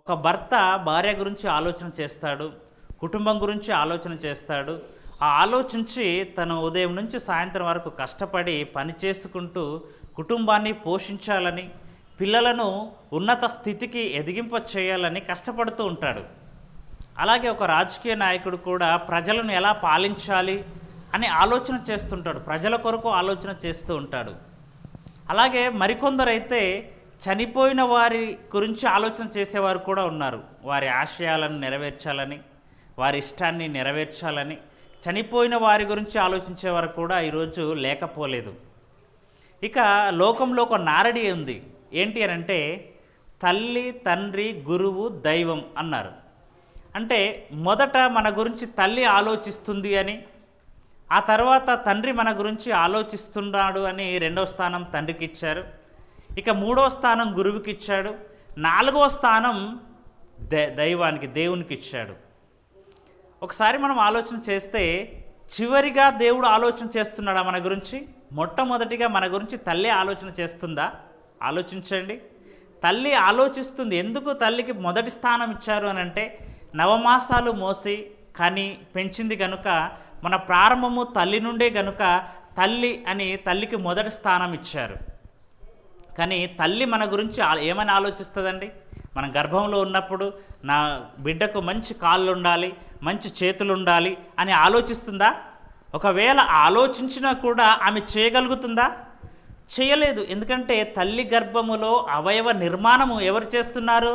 ఒక భర్త భార్య గురించి ఆలోచన చేస్తాడు, కుటుంబం గురించి ఆలోచన చేస్తాడు. ఆ ఆలోచించి తను ఉదయం నుంచి సాయంత్రం వరకు కష్టపడి పని చేసుకుంటూ కుటుంబాన్ని పోషించాలని, పిల్లలను ఉన్నత స్థితికి ఎదిగింప చేయాలని కష్టపడుతూ ఉంటాడు. అలాగే ఒక రాజకీయ నాయకుడు కూడా ప్రజలను ఎలా పాలించాలి అని ఆలోచన చేస్తుంటాడు, ప్రజల కొరకు ఆలోచన చేస్తూ ఉంటాడు. అలాగే మరికొందరైతే చనిపోయిన వారి గురించి ఆలోచన చేసేవారు కూడా ఉన్నారు. వారి ఆశయాలను నెరవేర్చాలని, వారి ఇష్టాన్ని నెరవేర్చాలని చనిపోయిన వారి గురించి ఆలోచించేవారు కూడా ఈరోజు లేకపోలేదు. ఇక లోకంలో ఒక నారడి ఉంది. ఏంటి అని అంటే తల్లి, తండ్రి, గురువు, దైవం అన్నారు. అంటే మొదట మన గురించి తల్లి ఆలోచిస్తుంది అని, ఆ తర్వాత తండ్రి మన గురించి ఆలోచిస్తున్నాడు అని రెండవ స్థానం తండ్రికి ఇచ్చారు. ఇక మూడవ స్థానం గురువుకి ఇచ్చాడు. నాలుగవ స్థానం దైవానికి, దేవునికి ఇచ్చాడు. ఒకసారి మనం ఆలోచన చేస్తే చివరిగా దేవుడు ఆలోచన చేస్తున్నాడా మన గురించి? మొట్టమొదటిగా మన గురించి తల్లి ఆలోచన చేస్తుందా? ఆలోచించండి. తల్లి ఆలోచిస్తుంది. ఎందుకు తల్లికి మొదటి స్థానం ఇచ్చారు అని అంటే నవమాసాలు మోసి కని పెంచింది కనుక, మన ప్రారంభము తల్లి నుండే కనుక తల్లి అని తల్లికి మొదటి స్థానం ఇచ్చారు. కానీ తల్లి మన గురించి ఏమని ఆలోచిస్తుందండి? మనం గర్భంలో ఉన్నప్పుడు నా బిడ్డకు మంచి కాళ్ళు ఉండాలి, మంచి చేతులు ఉండాలి అని ఆలోచిస్తుందా? ఒకవేళ ఆలోచించినా కూడా ఆమె చేయగలుగుతుందా? చేయలేదు. ఎందుకంటే తల్లి గర్భములో అవయవ నిర్మాణము ఎవరు చేస్తున్నారు?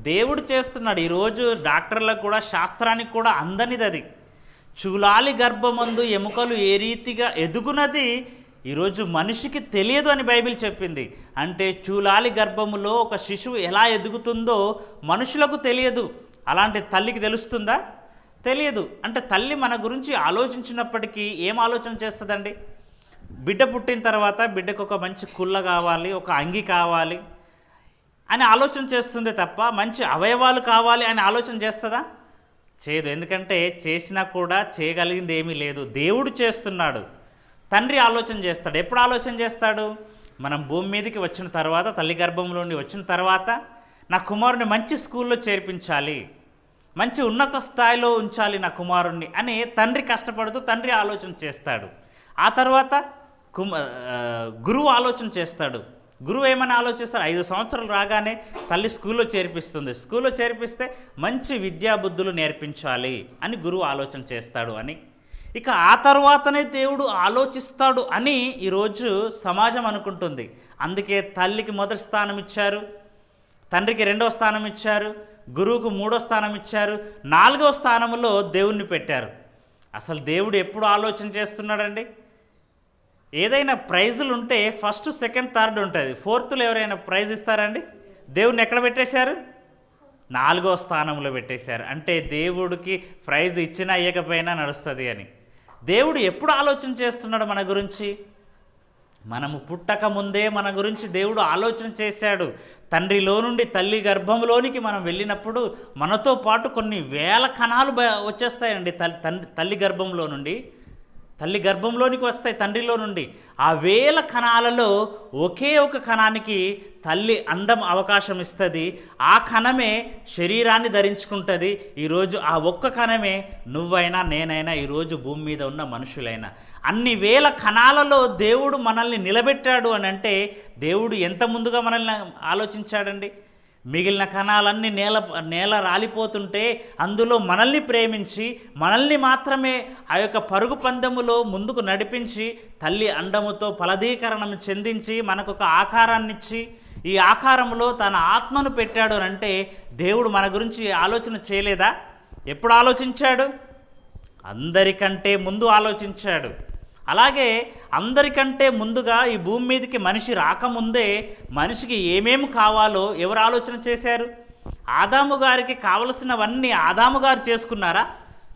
దేవుడు చేస్తున్నాడు. ఈరోజు డాక్టర్లకు కూడా, శాస్త్రానికి కూడా అందనిది అది. చూలాలి గర్భమందు ఎముకలు ఏ రీతిగా ఎదుగునది ఈరోజు మనిషికి తెలియదు అని బైబిల్ చెప్పింది. అంటే చూలాలి గర్భములో ఒక శిశువు ఎలా ఎదుగుతుందో మనుషులకు తెలియదు. అలాంటి తల్లికి తెలుస్తుందా? తెలియదు. అంటే తల్లి మన గురించి ఆలోచించినప్పటికీ ఏం ఆలోచన చేస్తుందండి? బిడ్డ పుట్టిన తర్వాత బిడ్డకు ఒక మంచి కుళ్ళ కావాలి, ఒక అంగి కావాలి అని ఆలోచన చేస్తుంది తప్ప మంచి అవయవాలు కావాలి అని ఆలోచన చేస్తుందా? చేయదు. ఎందుకంటే చేసినా కూడా చేయగలిగింది ఏమీ లేదు. దేవుడు చేస్తున్నాడు. తండ్రి ఆలోచన చేస్తాడు. ఎప్పుడు ఆలోచన చేస్తాడు? మనం భూమి మీదకి వచ్చిన తర్వాత, తల్లి గర్భంలో నుండి వచ్చిన తర్వాత నా కుమారుని మంచి స్కూల్లో చేర్పించాలి, మంచి ఉన్నత స్థాయిలో ఉంచాలి నా కుమారుణ్ణి అని తండ్రి కష్టపడుతూ తండ్రి ఆలోచన చేస్తాడు. ఆ తర్వాత గురువు ఆలోచన చేస్తాడు. గురువు ఏమని ఆలోచిస్తాడు? 5 సంవత్సరాలు రాగానే తల్లి స్కూల్లో చేర్పిస్తుంది. స్కూల్లో చేర్పిస్తే మంచి విద్యాబుద్ధులు నేర్పించాలి అని గురువు ఆలోచన చేస్తాడు అని. ఇక ఆ తర్వాతనే దేవుడు ఆలోచిస్తాడు అని ఈరోజు సమాజం అనుకుంటుంది. అందుకే తల్లికి మొదటి స్థానం ఇచ్చారు, తండ్రికి రెండవ స్థానం ఇచ్చారు, గురువుకు మూడో స్థానం ఇచ్చారు, 4వ స్థానంలో దేవుణ్ణి పెట్టారు. అసలు దేవుడు ఎప్పుడు ఆలోచన చేస్తున్నాడండి? ఏదైనా ప్రైజులు ఉంటే ఫస్ట్, సెకండ్, థర్డ్ ఉంటుంది. ఫోర్త్లో ఎవరైనా ప్రైజ్ ఇస్తారండి? దేవుణ్ణి ఎక్కడ పెట్టేశారు? 4వ స్థానంలో పెట్టేశారు. అంటే దేవుడికి ప్రైజ్ ఇచ్చినా ఇవ్వకపోయినా నడుస్తుంది అని. దేవుడు ఎప్పుడు ఆలోచన చేస్తున్నాడు మన గురించి? మనము పుట్టక ముందే మన గురించి దేవుడు ఆలోచన చేశాడు. తండ్రిలో నుండి తల్లి గర్భంలోనికి మనం వెళ్ళినప్పుడు మనతో పాటు కొన్ని వేల కణాలు వచ్చేస్తాయండి. తల్లి గర్భంలో నుండి, తల్లి గర్భంలోనికి వస్తాయి తండ్రిలో నుండి. ఆ వేల కణాలలో ఒకే ఒక కణానికి తల్లి అండం అవకాశం ఇస్తుంది. ఆ కణమే శరీరాన్ని ధరించుకుంటుంది. ఈరోజు ఆ ఒక్క కణమే నువ్వైనా నేనైనా ఈరోజు భూమి మీద ఉన్న మనుషులైనా. అన్ని వేల కణాలలో దేవుడు మనల్ని నిలబెట్టాడు అని అంటే దేవుడు ఎంత ముందుగా మనల్ని ఆలోచించాడండి? మిగిలిన కణాలన్నీ నేల రాలిపోతుంటే అందులో మనల్ని ప్రేమించి మనల్ని మాత్రమే ఆ యొక్క పరుగు పందెములో ముందుకు నడిపించి తల్లి అండముతో ఫలదీకరణం చెందించి మనకు ఒక ఆకారాన్ని ఇచ్చి ఈ ఆకారంలో తన ఆత్మను పెట్టాడు అని అంటే దేవుడు మన గురించి ఆలోచన చేయలేదా? ఎప్పుడు ఆలోచించాడు? అందరికంటే ముందు ఆలోచించాడు. అలాగే అందరికంటే ముందుగా ఈ భూమి మీదకి మనిషి రాకముందే మనిషికి ఏమేమి కావాలో ఎవరు ఆలోచన చేశారు? ఆదాము గారికి కావలసినవన్నీ ఆదాము గారు చేసుకున్నారా?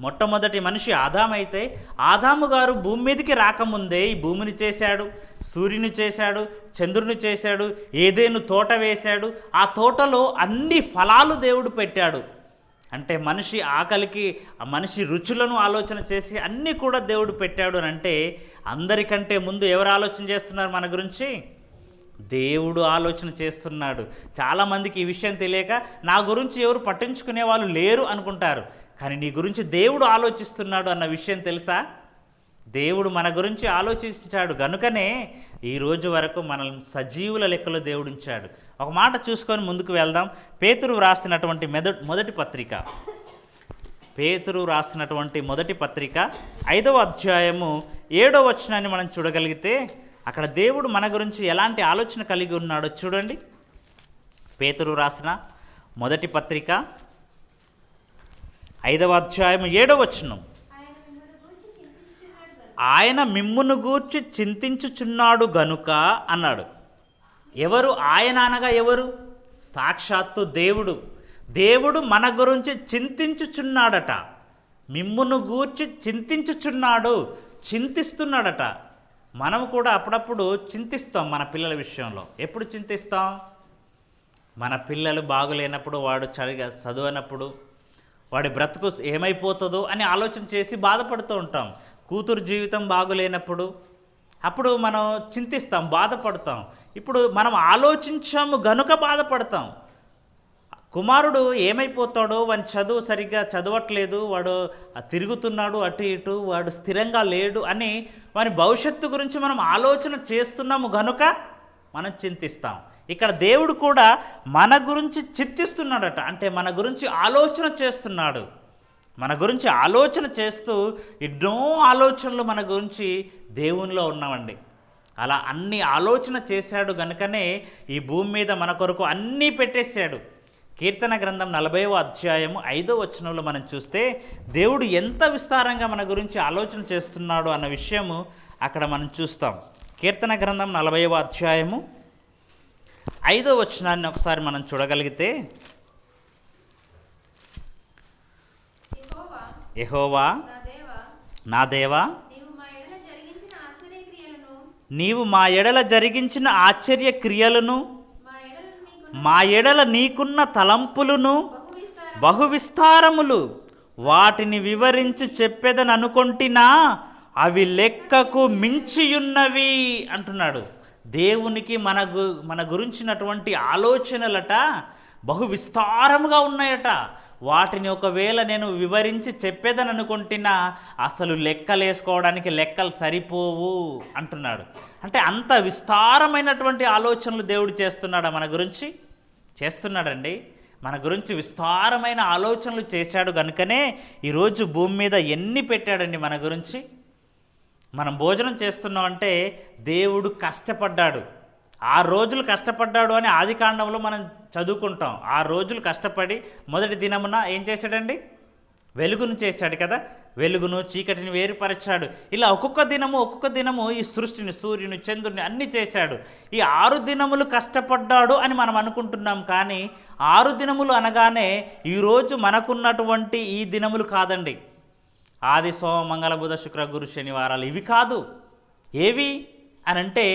మొట్టమొదటి మనిషి ఆదామైతే ఆదాము గారు భూమి మీదకి రాకముందే ఈ భూమిని చేశాడు, సూర్యుని చేశాడు, చంద్రుని చేశాడు, ఏదేను తోట వేశాడు. ఆ తోటలో అన్ని ఫలాలు దేవుడు పెట్టాడు. అంటే మనిషి ఆకలికి, మనిషి రుచులను ఆలోచన చేసి అన్నీ కూడా దేవుడు పెట్టాడు అని అంటే అందరికంటే ముందు ఎవరు ఆలోచన చేస్తున్నారు మన గురించి? దేవుడు ఆలోచన చేస్తున్నాడు. చాలామందికి ఈ విషయం తెలియక నా గురించి ఎవరు పట్టించుకునే వాళ్ళు లేరు అనుకుంటారు. కానీ నీ గురించి దేవుడు ఆలోచిస్తున్నాడు అన్న విషయం తెలుసా? దేవుడు మన గురించి ఆలోచించాడు గనుకనే ఈ రోజు వరకు మనల్ని సజీవుల లెక్కలో దేవుడు ఉంచాడు. ఒక మాట చూసుకొని ముందుకు వెళ్దాం. పేతురు రాసినటువంటి మొదటి పత్రిక, పేతురు రాసినటువంటి మొదటి పత్రిక 5వ అధ్యాయము 7వ వచనాన్ని మనం చూడగలిగితే అక్కడ దేవుడు మన గురించి ఎలాంటి ఆలోచన కలిగి ఉన్నాడో చూడండి. పేతురు రాసిన మొదటి పత్రిక 5వ అధ్యాయం 7వ వచనం, ఆయన మిమ్మును గూర్చి చింతించుచున్నాడు గనుక అన్నాడు. ఎవరు ఆయన అనగా ఎవరు? సాక్షాత్తు దేవుడు. దేవుడు మన గురించి చింతించుచున్నాడట. మిమ్మును గూర్చి చింతించుచున్నాడు, చింతిస్తున్నాడట. మనము కూడా అప్పుడప్పుడు చింతిస్తాం మన పిల్లల విషయంలో. ఎప్పుడు చింతిస్తాం? మన పిల్లలు బాగులేనప్పుడు, వాడు చదవనప్పుడు, వాడి బ్రతుకు ఏమైపోతుందో అని ఆలోచన చేసి బాధపడుతూ ఉంటాం. కూతురు జీవితం బాగులేనప్పుడు అప్పుడు మనం చింతిస్తాం, బాధపడతాం. ఇప్పుడు మనం ఆలోచించాము గనుక బాధపడతాం. కుమారుడు ఏమైపోతాడో, వాని చదువు సరిగ్గా చదవట్లేదు, వాడు తిరుగుతున్నాడు అటు ఇటు, వాడు స్థిరంగా లేడు అని వాని భవిష్యత్తు గురించి మనం ఆలోచన చేస్తున్నాము గనుక మనం చింతిస్తాం. ఇక్కడ దేవుడు కూడా మన గురించి చింతిస్తున్నాడట. అంటే మన గురించి ఆలోచన చేస్తున్నాడు. మన గురించి ఆలోచన చేస్తూ ఎన్నో ఆలోచనలు మన గురించి దేవునిలో ఉన్నామండి. అలా అన్ని ఆలోచన చేశాడు గనుకనే ఈ భూమి మీద మన కొరకు అన్నీ పెట్టేశాడు. కీర్తన గ్రంథం 40వ అధ్యాయము 5వ వచనంలో మనం చూస్తే దేవుడు ఎంత విస్తారంగా మన గురించి ఆలోచన చేస్తున్నాడు అన్న విషయము అక్కడ మనం చూస్తాం. కీర్తన గ్రంథం 40వ అధ్యాయము 5వ వచనాన్ని ఒకసారి మనం చూడగలిగితే, యెహోవా నా దేవా, నీవు మా ఎడల జరిగించిన ఆశ్చర్య క్రియలను, మా ఎడల నీకున్న తలంపులను బహు విస్తారములు, వాటిని వివరించి చెప్పేదని అనుకొంటినా అవి లెక్కకు మించియున్నవి అంటున్నాడు. దేవునికి మన గురించినటువంటి ఆలోచనలట బహు విస్తారముగా ఉన్నాయట. వాటిని ఒకవేళ నేను వివరించి చెప్పేదని అనుకుంటున్నా అసలు లెక్కలేసుకోవడానికి లెక్కలు సరిపోవు అంటున్నాడు. అంటే అంత విస్తారమైనటువంటి ఆలోచనలు దేవుడు చేస్తున్నాడా? మన గురించి చేస్తున్నాడండి. మన గురించి విస్తారమైన ఆలోచనలు చేశాడు కనుకనే ఈరోజు భూమి మీద ఎన్ని పెట్టాడండి మన గురించి. మనం భోజనం చేస్తున్నామంటే దేవుడు కష్టపడ్డాడు. 6 రోజులు కష్టపడ్డాడు అని ఆదికాండంలో మనం చదువుకుంటాం. 6 రోజులు కష్టపడి మొదటి దినమున ఏం చేశాడండి? వెలుగును చేశాడు కదా. వెలుగును చీకటిని వేరుపరిచాడు. ఇలా ఒక్కొక్క దినము ఈ సృష్టిని, సూర్యుని, చంద్రుని అన్నీ చేశాడు. ఈ 6 దినములు కష్టపడ్డాడు అని మనం అనుకుంటున్నాం. కానీ 6 దినములు అనగానే ఈరోజు మనకున్నటువంటి ఈ దినములు కాదండి. ఆది, సోమ, మంగళ, బుధ, శుక్ర, గురు, శనివారాలు ఇవి కాదు. ఏవి అని అంటే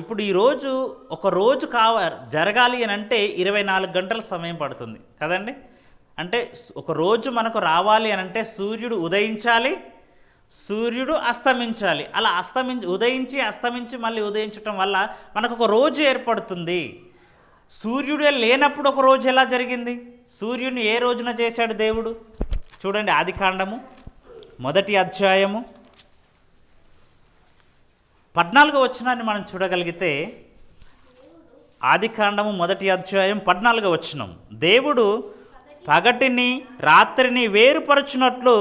ఇప్పుడు ఈరోజు ఒక రోజు జరగాలి అని అంటే 24 గంటల సమయం పడుతుంది కదండి. అంటే ఒక రోజు మనకు రావాలి అని అంటే సూర్యుడు ఉదయించాలి, సూర్యుడు అస్తమించాలి. అలా ఉదయించి అస్తమించి మళ్ళీ ఉదయించటం వల్ల మనకు ఒక రోజు ఏర్పడుతుంది. సూర్యుడే లేనప్పుడు ఒక రోజు ఎలా జరిగింది? సూర్యుని ఏ రోజున చేశాడు దేవుడు? చూడండి, ఆదికాండము 1వ అధ్యాయము 14వ వచనాన్ని మనం చూడగలిగితే, ఆదికాండము 1వ అధ్యాయం 14వ వచనం, దేవుడు పగటిని రాత్రిని వేరుపరచునట్లు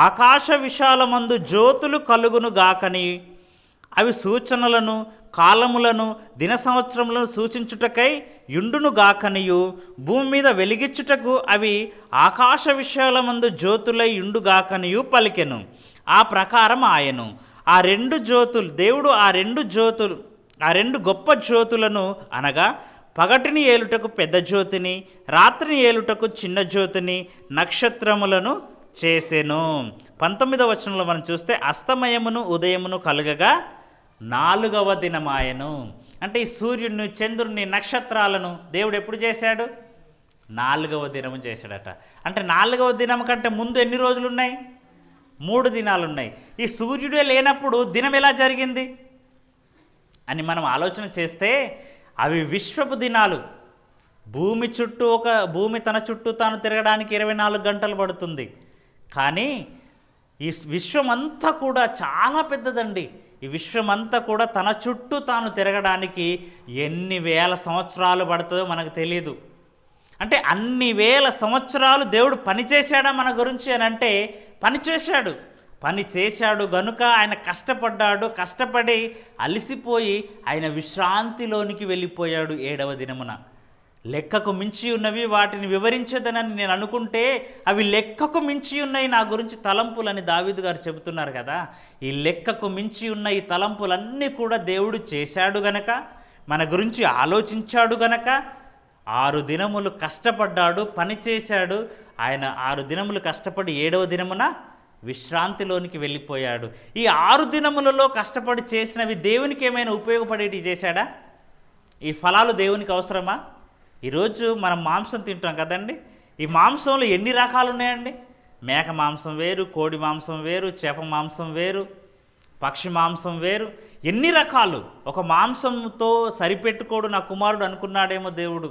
ఆకాశ విశాలమందు జ్యోతులు కలుగును గాకని, అవి సూచనలను, కాలములను, దిన సంవత్సరములను సూచించుటకై యుండును గాకనియు, భూమి మీద వెలిగించుటకు అవి ఆకాశ విశాలమందు జ్యోతులై యుండుగాకనియు పలికెను. ఆ ప్రకారం ఆయను దేవుడు ఆ రెండు గొప్ప జ్యోతులను అనగా పగటిని ఏలుటకు పెద్ద జ్యోతిని, రాత్రిని ఏలుటకు చిన్న జ్యోతిని, నక్షత్రములను చేసెను. 19వ వచనంలో మనం చూస్తే, అస్తమయమును ఉదయమును కలుగగా 4వ దినమాయను. అంటే ఈ సూర్యుడిని, చంద్రుడిని, నక్షత్రాలను దేవుడు ఎప్పుడు చేశాడు? 4వ దినము చేశాడట. అంటే 4వ దినం కంటే ముందు ఎన్ని రోజులు ఉన్నాయి? 3 దినాలు ఉన్నాయి. ఈ సూర్యుడే లేనప్పుడు దినం ఎలా జరిగింది అని మనం ఆలోచన చేస్తే అవి విశ్వపు దినాలు. భూమి తన చుట్టూ తాను తిరగడానికి 24 గంటలు పడుతుంది. కానీ ఈ విశ్వం అంతా కూడా చాలా పెద్దదండి. ఈ విశ్వం అంతా కూడా తన చుట్టూ తాను తిరగడానికి ఎన్ని వేల సంవత్సరాలు పడుతుందో మనకు తెలియదు. అంటే అన్ని వేల సంవత్సరాలు దేవుడు పనిచేశాడా మన గురించి అని అంటే పని చేశాడు గనుక ఆయన కష్టపడి అలసిపోయి ఆయన విశ్రాంతిలోనికి వెళ్ళిపోయాడు 7వ దినమున. లెక్కకు మించి ఉన్నవి, వాటిని వివరించదనని నేను అనుకుంటే అవి లెక్కకు మించి ఉన్నాయి నా గురించి తలంపులని దావీదు గారు చెబుతున్నారు కదా. ఈ లెక్కకు మించి ఉన్న ఈ తలంపులన్నీ కూడా దేవుడు చేశాడు గనక, మన గురించి ఆలోచించాడు గనక 6 దినములు కష్టపడ్డాడు, పని చేశాడు. ఆయన 6 దినములు కష్టపడి 7వ దినమున విశ్రాంతిలోనికి వెళ్ళిపోయాడు. ఈ 6 దినములలో కష్టపడి చేసినవి దేవునికి ఏమైనా ఉపయోగపడేటి చేశాడా? ఈ ఫలాలు దేవునికి అవసరమా? ఈరోజు మనం మాంసం తింటాం కదండి. ఈ మాంసంలో ఎన్ని రకాలు ఉన్నాయండి? మేక మాంసం వేరు, కోడి మాంసం వేరు, చేప మాంసం వేరు, పక్షి మాంసం వేరు, ఎన్ని రకాలు. ఒక మాంసంతో సరిపెట్టుకోడు నా కుమారుడు అనుకున్నాడేమో దేవుడు.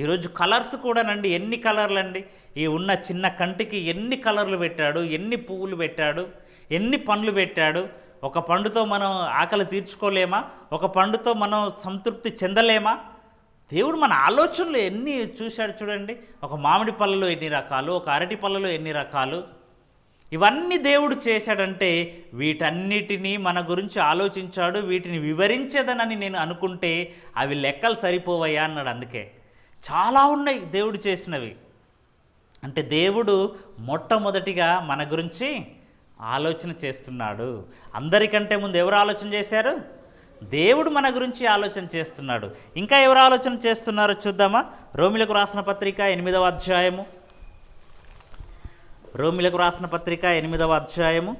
ఈరోజు కలర్స్ కూడానండి, ఎన్ని కలర్లు అండి. ఈ ఉన్న చిన్న కంటికి ఎన్ని కలర్లు పెట్టాడు, ఎన్ని పువ్వులు పెట్టాడు, ఎన్ని పండ్లు పెట్టాడు. ఒక పండుతో మనం ఆకలి తీర్చుకోలేమా? ఒక పండుతో మనం సంతృప్తి చెందలేమా? దేవుడు మన ఆలోచనలు ఎన్ని చూశాడు చూడండి. ఒక మామిడి పళ్ళలో ఎన్ని రకాలు, ఒక అరటి పళ్ళలో ఎన్ని రకాలు. ఇవన్నీ దేవుడు చేశాడంటే వీటన్నిటినీ మన గురించి ఆలోచించాడు. వీటిని వివరించేదనని నేను అనుకుంటే అవి లెక్కలు సరిపోవయ్యా అన్నాడు. అందుకే చాలా ఉన్నాయి దేవుడు చేసినవి. అంటే దేవుడు మొట్టమొదటిగా మన గురించి ఆలోచన చేస్తున్నాడు. అందరికంటే ముందు ఎవరు ఆలోచన చేశారు? దేవుడు మన గురించి ఆలోచన చేస్తున్నాడు. ఇంకా ఎవరు ఆలోచన చేస్తున్నారో చూద్దామా? రోమిలకు రాసిన పత్రిక 8వ అధ్యాయము. రోమిలకు రాసిన పత్రిక 8వ అధ్యాయము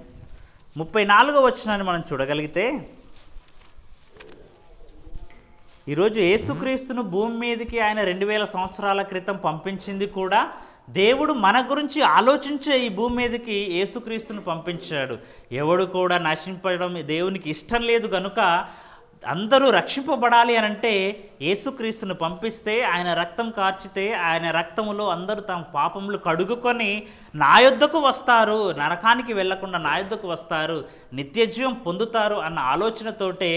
34వ వచనాన్ని మనం చూడగలిగితే, ఈరోజు యేసుక్రీస్తును భూమి మీదకి ఆయన 2000 సంవత్సరాల క్రితం పంపించింది కూడా దేవుడు మన గురించి ఆలోచించే ఈ భూమి మీదకి యేసుక్రీస్తును పంపించాడు. ఎవడు కూడా నశింపడం దేవునికి ఇష్టం లేదు కనుక అందరూ రక్షింపబడాలి అనంటే యేసుక్రీస్తును పంపిస్తే, ఆయన రక్తం కార్చితే, ఆయన రక్తములో అందరూ తమ పాపములు కడుగుకొని నా యొద్దకు వస్తారు, నరకానికి వెళ్లకుండా నా యొద్దకు వస్తారు, నిత్యజీవం పొందుతారు అన్న ఆలోచనతోటే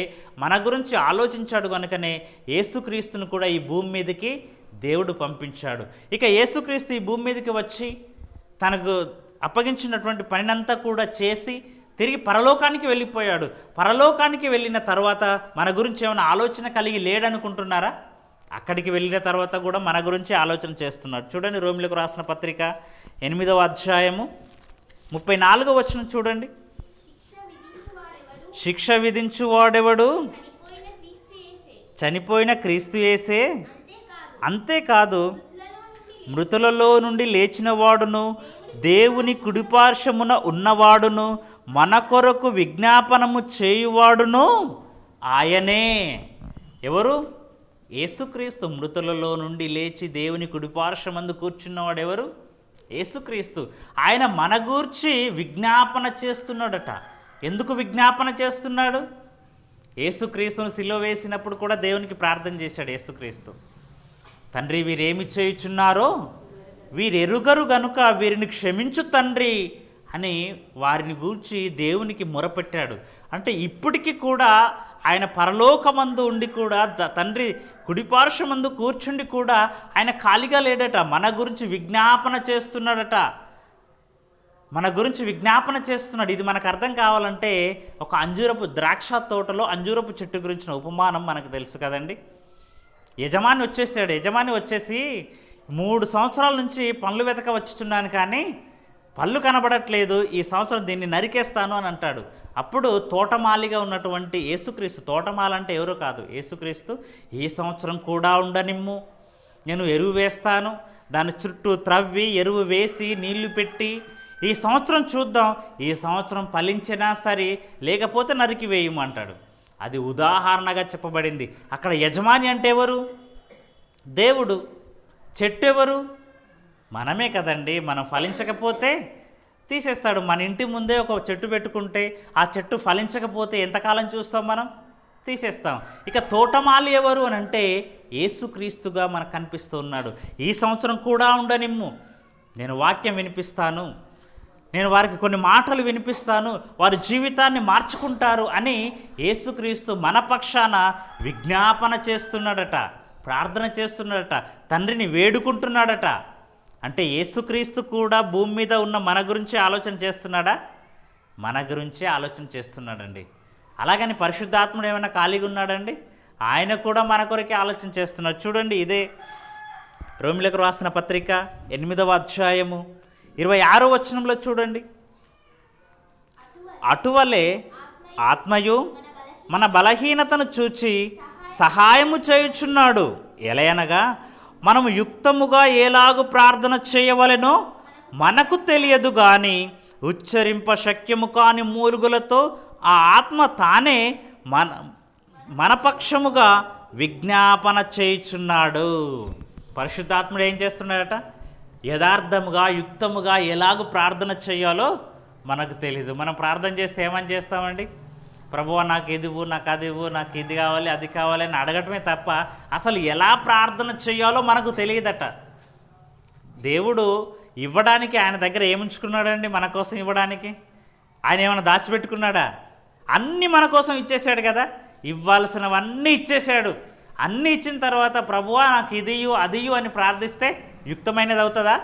మన గురించి ఆలోచించాడు కనుకనే యేసుక్రీస్తును కూడా ఈ భూమి మీదకి దేవుడు పంపించాడు. ఇక యేసుక్రీస్తు ఈ భూమి మీదకి వచ్చి తనకు అప్పగించినటువంటి పనినంతా కూడా చేసి తిరిగి పరలోకానికి వెళ్ళిపోయాడు. పరలోకానికి వెళ్ళిన తర్వాత మన గురించి ఏమైనా ఆలోచన కలిగి లేడనుకుంటున్నారా? అక్కడికి వెళ్ళిన తర్వాత కూడా మన గురించి ఆలోచన చేస్తున్నాడు. చూడండి, రోమిలకు రాసిన పత్రిక 8వ అధ్యాయము 34వ వచనం చూడండి. శిక్ష విధించువాడెవడు? చనిపోయిన క్రీస్తు యేసే. అంతేకాదు మృతులలో నుండి లేచిన వాడును, దేవుని కుడిపార్శ్వమున ఉన్నవాడును, మన కొరకు విజ్ఞాపనము చేయువాడును ఆయనే. ఎవరు? యేసుక్రీస్తు. మృతులలో నుండి లేచి దేవుని కుడిపార్శ్వమందు కూర్చున్నవాడు ఎవరు? యేసుక్రీస్తు. ఆయన మన గూర్చి విజ్ఞాపన చేస్తున్నాడట. ఎందుకు విజ్ఞాపన చేస్తున్నాడు? యేసుక్రీస్తును సిలువ వేసినప్పుడు కూడా దేవునికి ప్రార్థన చేశాడు యేసుక్రీస్తు. తండ్రి, వీరేమి చేయుచున్నారో వీరెరుగరు గనుక వీరిని క్షమించు తండ్రి అని వారిని గూర్చి దేవునికి మొరపెట్టాడు. అంటే ఇప్పటికీ కూడా ఆయన పరలోకమందు ఉండి కూడా తండ్రి కుడిపార్శ్వమందు కూర్చుండి కూడా ఆయన ఖాళీగా లేడట. మన గురించి విజ్ఞాపన చేస్తున్నాడట. మన గురించి విజ్ఞాపన చేస్తున్నాడు. ఇది మనకు అర్థం కావాలంటే ఒక ద్రాక్ష తోటలో అంజూరపు చెట్టు గురించిన ఉపమానం మనకు తెలుసు కదండి. యజమాని వచ్చేసాడు. యజమాని వచ్చేసి 3 సంవత్సరాల నుంచి పళ్ళు వెతక వచ్చుచున్నాను కానీ పళ్ళు కనబడట్లేదు, ఈ సంవత్సరం దీన్ని నరికేస్తాను అని అంటాడు. అప్పుడు తోటమాలిగా ఉన్నటువంటి యేసుక్రీస్తు, తోటమాలంటే ఎవరు కాదు యేసుక్రీస్తు, ఈ సంవత్సరం కూడా ఉండనిమ్ము, నేను ఎరువు వేస్తాను, దాని చుట్టూ త్రవ్వి ఎరువు వేసి నీళ్లు పెట్టి ఈ సంవత్సరం చూద్దాం, ఈ సంవత్సరం ఫలించినా సరే లేకపోతే నరికి వేయము అంటాడు. అది ఉదాహరణగా చెప్పబడింది. అక్కడ యజమాని అంటే ఎవరు? దేవుడు. చెట్టు ఎవరు? మనమే కదండి. మనం ఫలించకపోతే తీసేస్తాడు. మన ఇంటి ముందే ఒక చెట్టు పెట్టుకుంటే ఆ చెట్టు ఫలించకపోతే ఎంతకాలం చూస్తాం మనం? తీసేస్తాం. ఇక తోటమాలి ఎవరు అని అంటే యేసుక్రీస్తుగా మనకు కనిపిస్తూ ఉన్నాడు. ఈ సంవత్సరం కూడా ఉండనిమ్ము, నేను వాక్యం వినిపిస్తాను, నేను వారికి కొన్ని మాటలు వినిపిస్తాను, వారి జీవితాన్ని మార్చుకుంటారు అని యేసుక్రీస్తు మన పక్షాన విజ్ఞాపన చేస్తున్నాడట, ప్రార్థన చేస్తున్నాడట, తండ్రిని వేడుకుంటున్నాడట. అంటే యేసుక్రీస్తు కూడా భూమి మీద ఉన్న మన గురించి ఆలోచన చేస్తున్నాడా? మన గురించే ఆలోచన చేస్తున్నాడండి. అలాగని పరిశుద్ధాత్ముడు ఏమైనా ఖాళీగా ఉన్నాడండి? ఆయన కూడా మన కొరకే ఆలోచన చేస్తున్నాడు. చూడండి, ఇదే రోమిలకు రాసిన పత్రిక 8వ అధ్యాయము 26వ వచనంలో చూడండి. అటువలే ఆత్మయు మన బలహీనతను చూచి సహాయము చేయుచున్నాడు. ఎలయనగా మనము యుక్తముగా ఎలాగు ప్రార్థన చేయవలెనో మనకు తెలియదు కానీ ఉచ్చరింప శక్యము కాని మూలుగులతో ఆ ఆత్మ తానే మన పక్షముగా విజ్ఞాపన చేయుచున్నాడు. పరిశుద్ధాత్ముడు ఏం చేస్తున్నాడట? యథార్థముగా యుక్తముగా ఎలాగ ప్రార్థన చేయాలో మనకు తెలీదు. మనం ప్రార్థన చేస్తే ఏమని చేస్తామండి? ప్రభువా నాకు ఇదివు, నాకు అదివు, నాకు ఇది కావాలి, అది కావాలి అని అడగటమే తప్ప అసలు ఎలా ప్రార్థన చేయాలో మనకు తెలియదట. దేవుడు ఇవ్వడానికి ఆయన దగ్గర ఏముంచుకున్నాడండి? మన కోసం ఇవ్వడానికి ఆయన ఏమైనా దాచిపెట్టుకున్నాడా? అన్నీ మన కోసం ఇచ్చేసాడు కదా, ఇవ్వాల్సినవన్నీ ఇచ్చేశాడు. అన్నీ ఇచ్చిన తర్వాత ప్రభువా నాకు ఇదియు అదియు అని ప్రార్థిస్తే యుక్తమైనది అవుతుందా?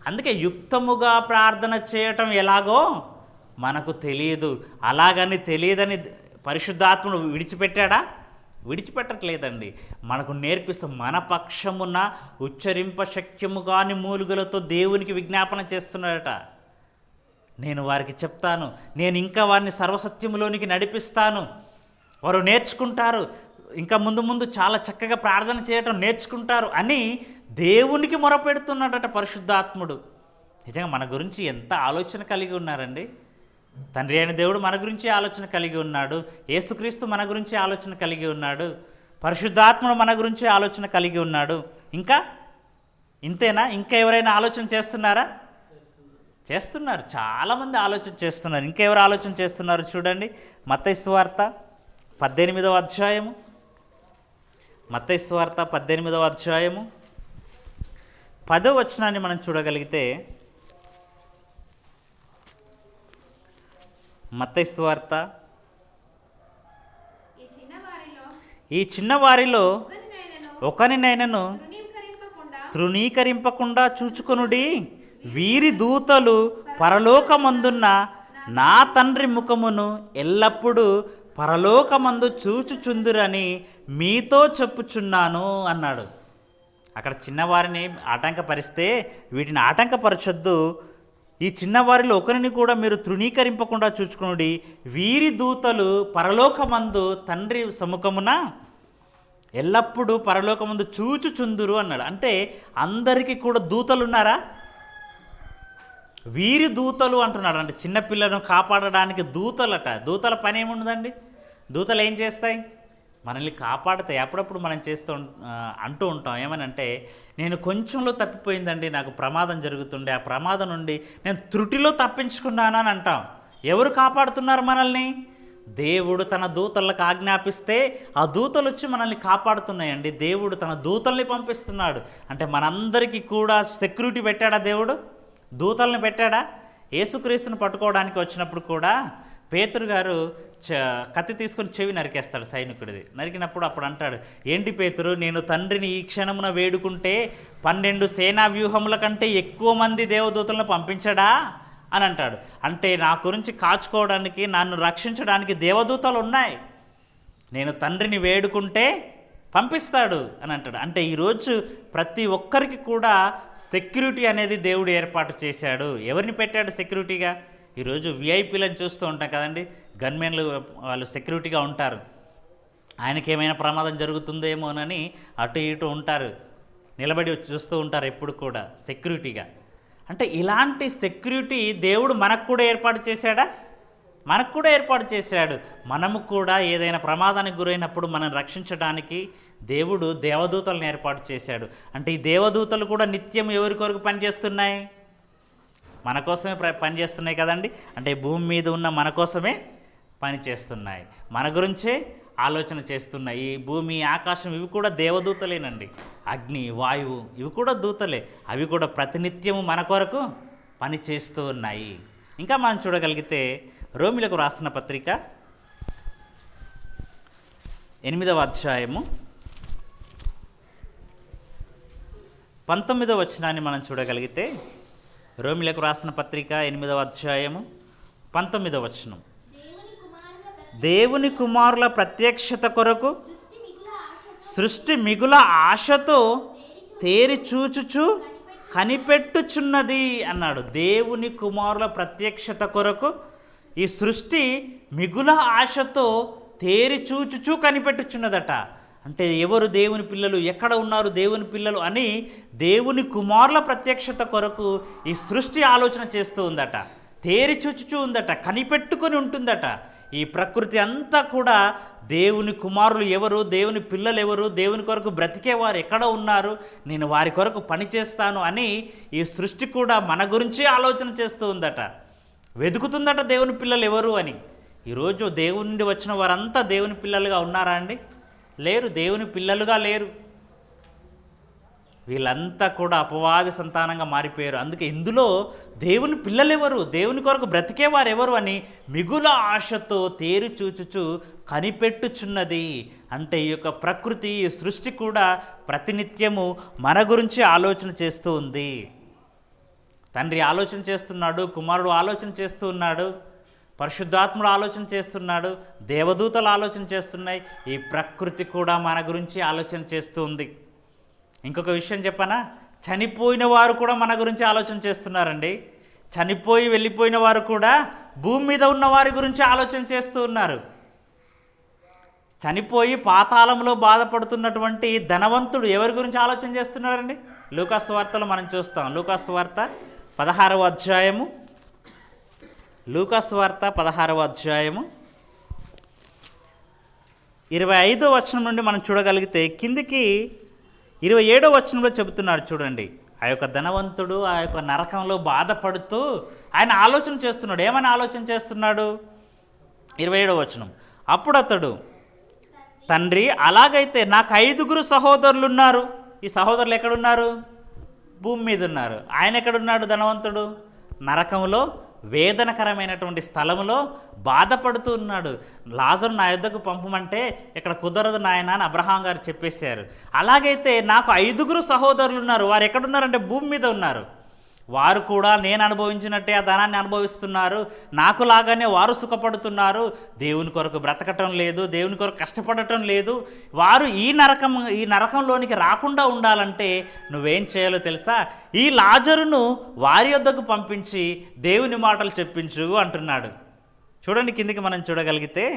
అందుకే యుక్తముగా ప్రార్థన చేయటం ఎలాగో మనకు తెలియదు. అలాగని తెలియదని పరిశుద్ధాత్ముడు విడిచిపెట్టాడా? విడిచిపెట్టట్లేదండి. మనకు నేర్పిస్తూ మన పక్షమున ఉచ్చరింప శక్యము కాని మూలుగులతో దేవునికి విజ్ఞాపన చేస్తున్నాడట. నేను వారికి చెప్తాను, నేను ఇంకా వారిని సర్వసత్యములోనికి నడిపిస్తాను, వారు నేర్చుకుంటారు, ఇంకా ముందు ముందు చాలా చక్కగా ప్రార్థన చేయటం నేర్చుకుంటారు అని దేవునికి మొరపెడుతున్నాడట పరిశుద్ధాత్ముడు. నిజంగా మన గురించి ఎంత ఆలోచన కలిగి ఉన్నారండి. తండ్రి అయిన దేవుడు మన గురించి ఆలోచన కలిగి ఉన్నాడు, యేసుక్రీస్తు మన గురించి ఆలోచన కలిగి ఉన్నాడు, పరిశుద్ధాత్ముడు మన గురించి ఆలోచన కలిగి ఉన్నాడు. ఇంకా ఇంతేనా? ఇంకా ఎవరైనా ఆలోచన చేస్తున్నారా? చేస్తున్నారు, చాలామంది ఆలోచన చేస్తున్నారు. ఇంకెవరు ఆలోచన చేస్తున్నారు చూడండి. మత్తయి సువార్త 18వ అధ్యాయము, మత్తయి సువార్త 18వ అధ్యాయము 10వ వచనాన్ని మనం చూడగలిగితే, మత్తయి సువార్త ఈ చిన్నవారిలో ఒకనినైనను తృణీకరింపకుండా చూచుకొనుడి, వీరి దూతలు పరలోకమందున్న నా తండ్రి ముఖమును ఎల్లప్పుడూ పరలోకమందు చూచుచుందురని మీతో చెప్పుచున్నాను అన్నాడు. అక్కడ చిన్నవారిని ఆటంకపరిస్తే వీటిని ఆటంకపరచొద్దు, ఈ చిన్నవారిలో ఒకరిని కూడా మీరు తృణీకరింపకుండా చూచుకునుడి, వీరి దూతలు పరలోకమందు తండ్రి సముఖమున ఎల్లప్పుడూ పరలోకమందు చూచుచుందురు అన్నాడు. అంటే అందరికీ కూడా దూతలు ఉన్నారా? వీరి దూతలు అంటున్నాడు. అంటే చిన్నపిల్లను కాపాడడానికి దూతలట. దూతల పని ఏముండదండి? దూతలు ఏం చేస్తాయి? మనల్ని కాపాడుతాయి. అప్పుడప్పుడు మనం అంటూ ఉంటాం ఏమనంటే, నేను కొంచెంలో తప్పిపోయిందండి, నాకు ప్రమాదం జరుగుతుండే, ఆ ప్రమాదం నుండి నేను త్రుటిలో తప్పించుకున్నాను అని అంటాం. ఎవరు కాపాడుతున్నారు మనల్ని? దేవుడు తన దూతలకు ఆజ్ఞాపిస్తే ఆ దూతలు వచ్చి మనల్ని కాపాడుతున్నాయండి. దేవుడు తన దూతల్ని పంపిస్తున్నాడు. అంటే మనందరికీ కూడా సెక్యూరిటీ పెట్టాడా దేవుడు? దూతల్ని పెట్టాడా? యేసుక్రీస్తుని పట్టుకోవడానికి వచ్చినప్పుడు కూడా పేతురు గారు కత్తి తీసుకొని చెవి నరికేస్తాడు సైనికుడిది. నరికినప్పుడు అప్పుడు అంటాడు, ఏంటి పేతురు, నేను తండ్రిని ఈ క్షణమున వేడుకుంటే 12 సేనా వ్యూహముల కంటే ఎక్కువ మంది దేవదూతలను పంపించడా అని అంటాడు. అంటే నా గురించి కాచుకోవడానికి, నన్ను రక్షించడానికి దేవదూతలు ఉన్నాయి, నేను తండ్రిని వేడుకుంటే పంపిస్తాడు అని అంటాడు. అంటే ఈరోజు ప్రతి ఒక్కరికి కూడా సెక్యూరిటీ అనేది దేవుడు ఏర్పాటు చేశాడు. ఎవరిని పెట్టాడు సెక్యూరిటీగా? ఈరోజు విఐపీలను చూస్తూ ఉంటాం కదండి, గన్మెన్లు వాళ్ళు సెక్యూరిటీగా ఉంటారు. ఆయనకి ఏమైనా ప్రమాదం జరుగుతుందేమోనని అటు ఇటు ఉంటారు, నిలబడి చూస్తూ ఉంటారు ఎప్పుడు కూడా సెక్యూరిటీగా. అంటే ఇలాంటి సెక్యూరిటీ దేవుడు మనకు కూడా ఏర్పాటు చేశాడా? మనకు కూడా ఏర్పాటు చేశాడు. మనము కూడా ఏదైనా ప్రమాదానికి గురైనప్పుడు మనం రక్షించడానికి దేవుడు దేవదూతలను ఏర్పాటు చేశాడు. అంటే ఈ దేవదూతలు కూడా నిత్యం ఎవరి కొరకు పనిచేస్తున్నాయి? మన కోసమే పనిచేస్తున్నాయి కదండి. అంటే భూమి మీద ఉన్న మన కోసమే పనిచేస్తున్నాయి, మన గురించే ఆలోచన చేస్తున్నాయి. ఈ భూమి, ఆకాశం ఇవి కూడా దేవదూతలేనండి. అగ్ని, వాయువు ఇవి కూడా దూతలే. అవి కూడా ప్రతినిత్యము మన కొరకు పనిచేస్తూ ఉన్నాయి. ఇంకా మనం చూడగలిగితే రోమిలకు రాసిన పత్రిక 8వ అధ్యాయము 19వ వచనాన్ని మనం చూడగలిగితే, రోమిలకు రాసిన పత్రిక 8వ అధ్యాయము 19వ వచనం. దేవుని కుమారుల ప్రత్యక్షత కొరకు సృష్టి మిగుల ఆశతో తేరి చూచుచు కనిపెట్టుచున్నది అన్నాడు. దేవుని కుమారుల ప్రత్యక్షత కొరకు ఈ సృష్టి మిగుల ఆశతో తేరి చూచుచు కనిపెట్టుచున్నదట. అంటే ఎవరు దేవుని పిల్లలు, ఎక్కడ ఉన్నారు దేవుని పిల్లలు అని దేవుని కుమారుల ప్రత్యక్షత కొరకు ఈ సృష్టి ఆలోచన చేస్తూ ఉందట. తేరి చూచుచూ ఉందట, కనిపెట్టుకొని ఉంటుందట. ఈ ప్రకృతి అంతా కూడా దేవుని కుమారులు ఎవరు, దేవుని పిల్లలు ఎవరు, దేవుని కొరకు బ్రతికేవారు ఎక్కడ ఉన్నారు, నేను వారి కొరకు పని చేస్తాను అని ఈ సృష్టి కూడా మన గురించి ఆలోచన చేస్తూ ఉందట. వెతుకుతుందట దేవుని పిల్లలు ఎవరు అని. ఈరోజు దేవుని నుండి వచ్చిన వారంతా దేవుని పిల్లలుగా ఉన్నారా అండి? లేరు, దేవుని పిల్లలుగా లేరు. వీళ్ళంతా కూడా అపవాది సంతానంగా మారిపోయారు. అందుకే ఇందులో దేవుని పిల్లలెవరు, దేవుని కొరకు బ్రతికేవారు ఎవరు అని మిగుల ఆశతో తేరి చూచుచు కనిపెట్టుచున్నది. అంటే ఈ యొక్క ప్రకృతి, ఈ సృష్టి కూడా ప్రతినిత్యము మన గురించి ఆలోచన చేస్తూ ఉంది. తండ్రి ఆలోచన చేస్తున్నాడు, కుమారుడు ఆలోచన చేస్తూ ఉన్నాడు, పరిశుద్ధాత్ముడు ఆలోచన చేస్తున్నాడు, దేవదూతలు ఆలోచన చేస్తున్నాయి. ఈ ప్రకృతి కూడా మన గురించి ఆలోచన చేస్తూ ఉంది. ఇంకొక విషయం చెప్పనా, చనిపోయిన వారు కూడా మన గురించి ఆలోచన చేస్తున్నారండి. చనిపోయి వెళ్ళిపోయిన వారు కూడా భూమి మీద ఉన్న వారి గురించి ఆలోచన చేస్తూ ఉన్నారు. చనిపోయి పాతాళంలో బాధపడుతున్నటువంటి ధనవంతుడు ఎవరి గురించి ఆలోచన చేస్తున్నారండి? లూకాసు వార్తలో మనం చూస్తాం. లూకాసు వార్త 16వ అధ్యాయము, లూకాసు వార్త 16వ అధ్యాయము 25వ వచనం నుండి మనం చూడగలిగితే కిందికి 27వ వచనంలో చెబుతున్నాడు చూడండి. ఆ యొక్క ధనవంతుడు ఆ యొక్క నరకంలో బాధపడుతూ ఆయన ఆలోచన చేస్తున్నాడు. ఏమని ఆలోచన చేస్తున్నాడు? 27వ వచనం. అప్పుడు అతడు, తండ్రి అలాగైతే నాకు 5 సహోదరులు ఉన్నారు. ఈ సహోదరులు ఎక్కడున్నారు? భూమి మీద ఉన్నారు. ఆయన ఎక్కడున్నాడు? ధనవంతుడు నరకంలో వేదనకరమైనటువంటి స్థలంలో బాధపడుతూ ఉన్నాడు. లాజరు నా యొద్దకు పంపమంటే ఇక్కడ కుదరదు నాయన అని అబ్రహాం గారు చెప్పేశారు. అలాగైతే నాకు 5 సహోదరులు ఉన్నారు. వారు ఎక్కడున్నారంటే భూమి మీద ఉన్నారు. వారు కూడా నేను అనుభవించినట్టే ఆ ధనాన్ని అనుభవిస్తున్నారు. నాకు లాగానే వారు సుఖపడుతున్నారు. దేవుని కొరకు బ్రతకటం లేదు, దేవుని కొరకు కష్టపడటం లేదు. వారు ఈ నరకంలోనికి రాకుండా ఉండాలంటే నువ్వేం చేయాలో తెలుసా? ఈ లాజరును వారి యొద్దకు పంపించి దేవుని మాటలు చెప్పించు అంటున్నాడు. చూడండి కిందికి మనం చూడగలిగితే,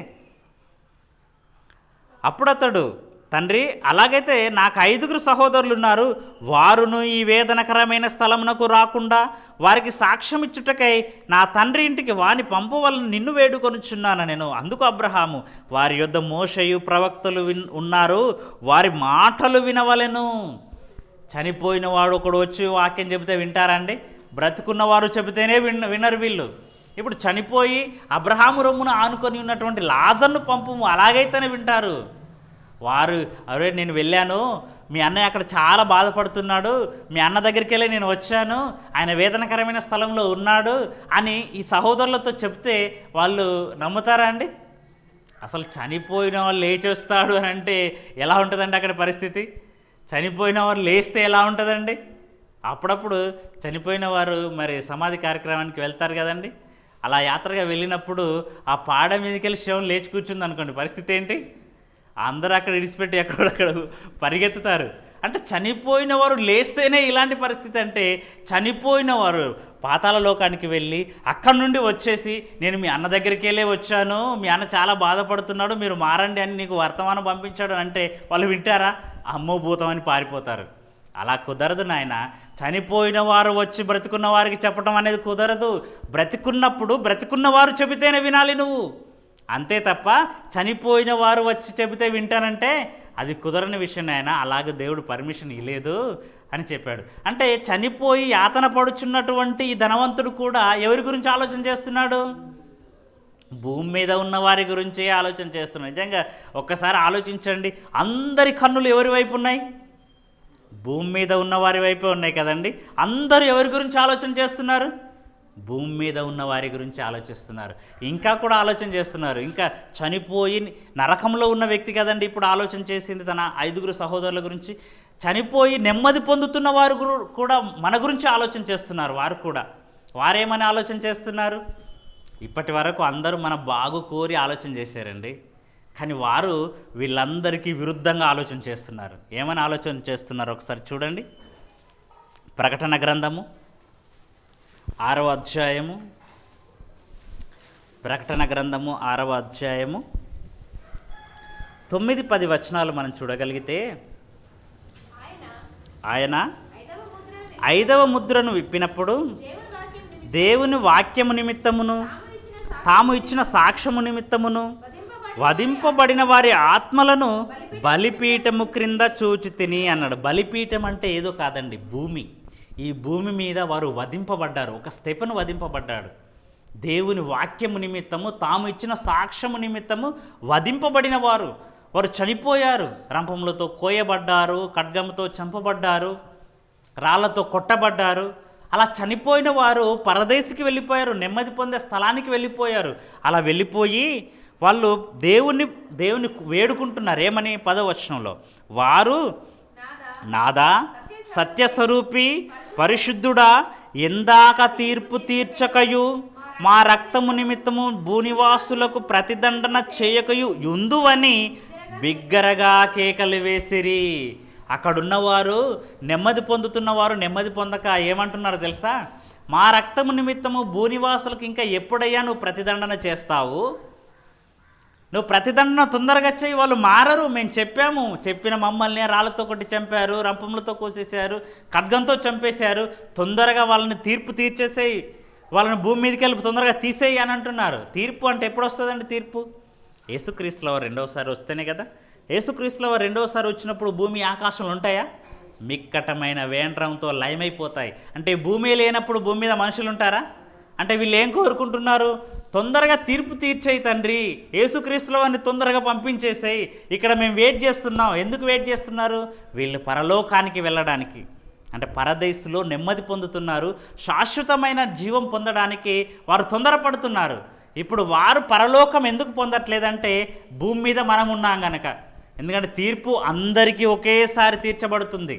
అప్పుడు అతడు, తండ్రి అలాగైతే నాకు 5 సహోదరులు ఉన్నారు. వారును ఈ వేదనకరమైన స్థలమునకు రాకుండా వారికి సాక్ష్యం ఇచ్చుటకై నా తండ్రి ఇంటికి వాని పంపవలని నిన్ను వేడుకొనుచున్నాను నేను. అందుకు అబ్రహాము, వారి యొద్ద మోషేయు ప్రవక్తలు ఉన్నారు, వారి మాటలు వినవలెను. చనిపోయిన వాడు ఒకడు వచ్చి వాక్యం చెబితే వింటారండి? బ్రతుకున్నవారు చెబితేనే వినరు వీళ్ళు. ఇప్పుడు చనిపోయి అబ్రహాము రొమ్మును ఆనుకొని ఉన్నటువంటి లాజర్ను పంపుము, అలాగైతేనే వింటారు. వారు, అరే నేను వెళ్ళాను, మీ అన్నయ్య అక్కడ చాలా బాధపడుతున్నాడు, మీ అన్న దగ్గరికి వెళ్ళి నేను వచ్చాను, ఆయన వేదనకరమైన స్థలంలో ఉన్నాడు అని ఈ సహోదరులతో చెప్తే వాళ్ళు నమ్ముతారా అండి? అసలు చనిపోయిన వాళ్ళు లేచొస్తాడు అని అంటే ఎలా ఉంటుందండి అక్కడ పరిస్థితి? చనిపోయిన వారు లేస్తే ఎలా ఉంటుందండి? అప్పుడప్పుడు చనిపోయిన వారు మరి సమాధి కార్యక్రమానికి వెళ్తారు కదండి. అలా యాత్రగా వెళ్ళినప్పుడు ఆ పాడ మీదకి వెళ్ళి శవం లేచి కూర్చుంది అనుకోండి, పరిస్థితి ఏంటి? అందరూ అక్కడ ఇడిచిపెట్టి ఎక్కడక్కడ పరిగెత్తుతారు. అంటే చనిపోయిన వారు లేస్తేనే ఇలాంటి పరిస్థితి. అంటే చనిపోయిన వారు పాతాళ లోకానికి వెళ్ళి అక్కడి నుండి వచ్చేసి నేను మీ అన్న దగ్గరికి వెళ్ళే వచ్చాను, మీ అన్న చాలా బాధపడుతున్నాడు, మీరు మారండి అని నీకు వర్తమానం పంపించాడు అంటే వాళ్ళు వింటారా? అమ్మో భూతం అని పారిపోతారు. అలా కుదరదు నాయన. చనిపోయిన వారు వచ్చి బ్రతికున్న వారికి చెప్పడం అనేది కుదరదు. బ్రతికున్నప్పుడు బ్రతికున్న వారు చెబితేనే వినాలి నువ్వు, అంతే తప్ప చనిపోయిన వారు వచ్చి చెబితే వింటానంటే అది కుదరని విషయం నాయన. అలాగే దేవుడు పర్మిషన్ ఇవ్వలేదు అని చెప్పాడు. అంటే చనిపోయి యాతన పడుచున్నటువంటి ఈ ధనవంతుడు కూడా ఎవరి గురించి ఆలోచన చేస్తున్నాడు? భూమి మీద ఉన్న వారి గురించే ఆలోచన చేస్తున్నారు. నిజంగా ఒక్కసారి ఆలోచించండి, అందరి కన్నులు ఎవరి వైపు ఉన్నాయి? భూమి మీద ఉన్న వారి వైపే ఉన్నాయి కదండి. అందరూ ఎవరి గురించి ఆలోచన చేస్తున్నారు? భూమి మీద ఉన్న వారి గురించి ఆలోచిస్తున్నారు. ఇంకా కూడా ఆలోచన చేస్తున్నారు. ఇంకా చనిపోయి నరకంలో ఉన్న వ్యక్తి కదండి ఇప్పుడు ఆలోచన చేసింది తన 5 సహోదరుల గురించి. చనిపోయి నెమ్మది పొందుతున్న వారు కూడా మన గురించి ఆలోచన చేస్తున్నారు. వారేమని ఆలోచన చేస్తున్నారు? ఇప్పటి వరకు అందరూ మన బాగు కోరి ఆలోచన చేశారండి, కానీ వారు వీళ్ళందరికీ విరుద్ధంగా ఆలోచన చేస్తున్నారు. ఏమని ఆలోచన చేస్తున్నారు ఒకసారి చూడండి. ప్రకటన గ్రంథము 6వ అధ్యాయము, ప్రకటన గ్రంథము 6వ అధ్యాయము 9-10 వచనాలు మనం చూడగలిగితే, ఆయన 5వ ముద్రను విప్పినప్పుడు దేవుని వాక్యము నిమిత్తమును తాము ఇచ్చిన సాక్ష్యము నిమిత్తమును వధింపబడిన వారి ఆత్మలను బలిపీఠము క్రింద చూచితిని అన్నాడు. బలిపీఠం అంటే ఏదో కాదండి, భూమి. ఈ భూమి మీద వారు వధింపబడ్డారు. ఒక స్తెఫను వధింపబడ్డాడు. దేవుని వాక్యము నిమిత్తము తాము ఇచ్చిన సాక్ష్యము నిమిత్తము వధింపబడిన వారు చనిపోయారు. రంపములతో కోయబడ్డారు, ఖడ్గముతో చంపబడ్డారు, రాళ్లతో కొట్టబడ్డారు. అలా చనిపోయిన వారు పరదేశికి వెళ్ళిపోయారు, నెమ్మది పొందే స్థలానికి వెళ్ళిపోయారు. అలా వెళ్ళిపోయి వాళ్ళు దేవుని వేడుకుంటున్నారు. ఏమని? 10వ వచనంలో, వారు నాదా సత్యస్వరూపి పరిశుద్ధుడా, ఎందాక తీర్పు తీర్చకయు మా రక్తము నిమిత్తము భూనివాసులకు ప్రతిదండన చేయకయు యుందువని బిగ్గరగా కేకలు వేసిరి. అక్కడున్నవారు నెమ్మది పొందుతున్నవారు నెమ్మది పొందక ఏమంటున్నారు తెలుసా? మా రక్తము నిమిత్తము భూనివాసులకు ఇంకా ఎప్పుడయ్యా నువ్వు ప్రతిదండన చేస్తావు? నువ్వు ప్రతిదండన తొందరగా చేయి. వాళ్ళు మారరు. మేము చెప్పిన మమ్మల్ని రాళ్ళతో కొట్టి చంపారు, రంపములతో కోసేశారు, ఖడ్గంతో చంపేశారు. తొందరగా వాళ్ళని తీర్పు తీర్చేసేయి, వాళ్ళని భూమి మీదకి వెళ్ళి తొందరగా తీసేయి అని అంటున్నారు. తీర్పు అంటే ఎప్పుడు వస్తుందండి? తీర్పు యేసుక్రీస్తుల వారు రెండవసారి వస్తేనే కదా. యేసుక్రీస్తుల వారు రెండవసారి వచ్చినప్పుడు భూమి ఆకాశంలో ఉంటాయా? మిక్కటమైన వేండ్రంతో లయమైపోతాయి. అంటే భూమి లేనప్పుడు భూమి మీద మనుషులు ఉంటారా? అంటే వీళ్ళు ఏం కోరుకుంటున్నారు? తొందరగా తీర్పు తీర్చేయి తండ్రి, యేసుక్రీస్తుల వారిని తొందరగా పంపించేసేయి, ఇక్కడ మేము వెయిట్ చేస్తున్నాం. ఎందుకు వెయిట్ చేస్తున్నారు? వీళ్ళు పరలోకానికి వెళ్ళడానికి, అంటే పరదేశులో నెమ్మది పొందుతున్నారు, శాశ్వతమైన జీవం పొందడానికి వారు తొందరపడుతున్నారు. ఇప్పుడు వారు పరలోకం ఎందుకు పొందట్లేదంటే భూమి మీద మనం ఉన్నాం గనక. ఎందుకంటే తీర్పు అందరికీ ఒకేసారి తీర్చబడుతుంది.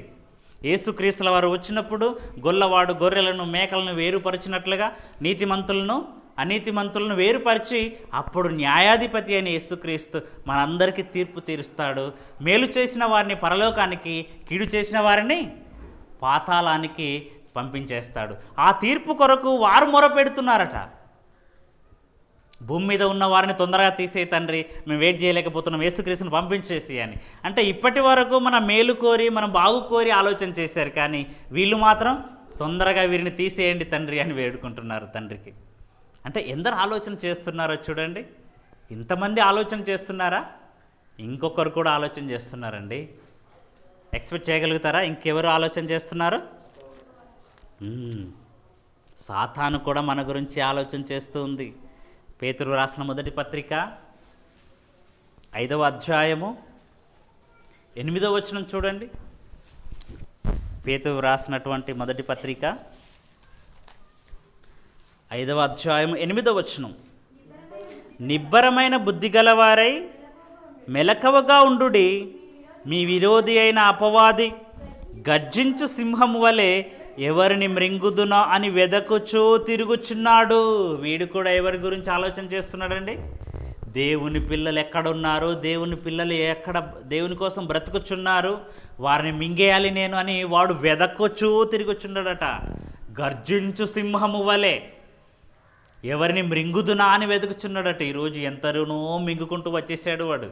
యేసుక్రీస్తుల వారు వచ్చినప్పుడు గొల్లవాడు గొర్రెలను మేకలను వేరుపరిచినట్లుగా నీతిమంతులను అనీతిమంతులను వేరుపరిచి అప్పుడు న్యాయాధిపతి అయిన యేసుక్రీస్తు మనందరికీ తీర్పు తీరుస్తాడు. మేలు చేసిన వారిని పరలోకానికి, కీడు చేసిన వారిని పాతాళానికి పంపించేస్తాడు. ఆ తీర్పు కొరకు వారు మొరపెడుతున్నారట. భూమి మీద ఉన్న వారిని తొందరగా తీసే తండ్రి, మేము వెయిట్ చేయలేకపోతున్నాం, యేసుక్రీస్తుని పంపించేసి అని. అంటే ఇప్పటి వరకు మనం మేలు కోరి మనం బాగు కోరి ఆలోచన చేశారు, కానీ వీళ్ళు మాత్రం తొందరగా వీరిని తీసేయండి తండ్రి అని వేడుకుంటున్నారు తండ్రికి. అంటే ఎందరు ఆలోచన చేస్తున్నారో చూడండి. ఇంతమంది ఆలోచన చేస్తున్నారా? ఇంకొకరు కూడా ఆలోచన చేస్తున్నారండి. ఎక్స్పెక్ట్ చేయగలుగుతారా ఇంకెవరు ఆలోచన చేస్తున్నారు? సాతాను కూడా మన గురించి ఆలోచన చేస్తూ ఉంది. పేతురు రాసిన మొదటి పత్రిక 5వ అధ్యాయము 8వ వచనం చూడండి. పేతురు రాసినటువంటి మొదటి పత్రిక 5వ అధ్యాయం 8వ వచనం, నిబ్బరమైన బుద్ధి గలవారై మెలకువగా ఉండుడి, మీ విరోధి అయిన అపవాది గర్జించు సింహము వలె ఎవరిని మృంగుదునా అని వెదకుచూ తిరుగుచున్నాడు. వీడు కూడా ఎవరి గురించి ఆలోచన చేస్తున్నాడండి? దేవుని పిల్లలు ఎక్కడున్నారు, దేవుని పిల్లలు దేవుని కోసం బ్రతుకుచున్నారు, వారిని మింగేయాలి నేను అని వాడు వెదకుచూ తిరుగుచున్నాడట. గర్జించు సింహము వలె ఎవరిని మృంగుదునా అని వెతుకుచున్నాడట. ఈరోజు ఎంతనో మింగుకుంటూ వచ్చేసాడు వాడు.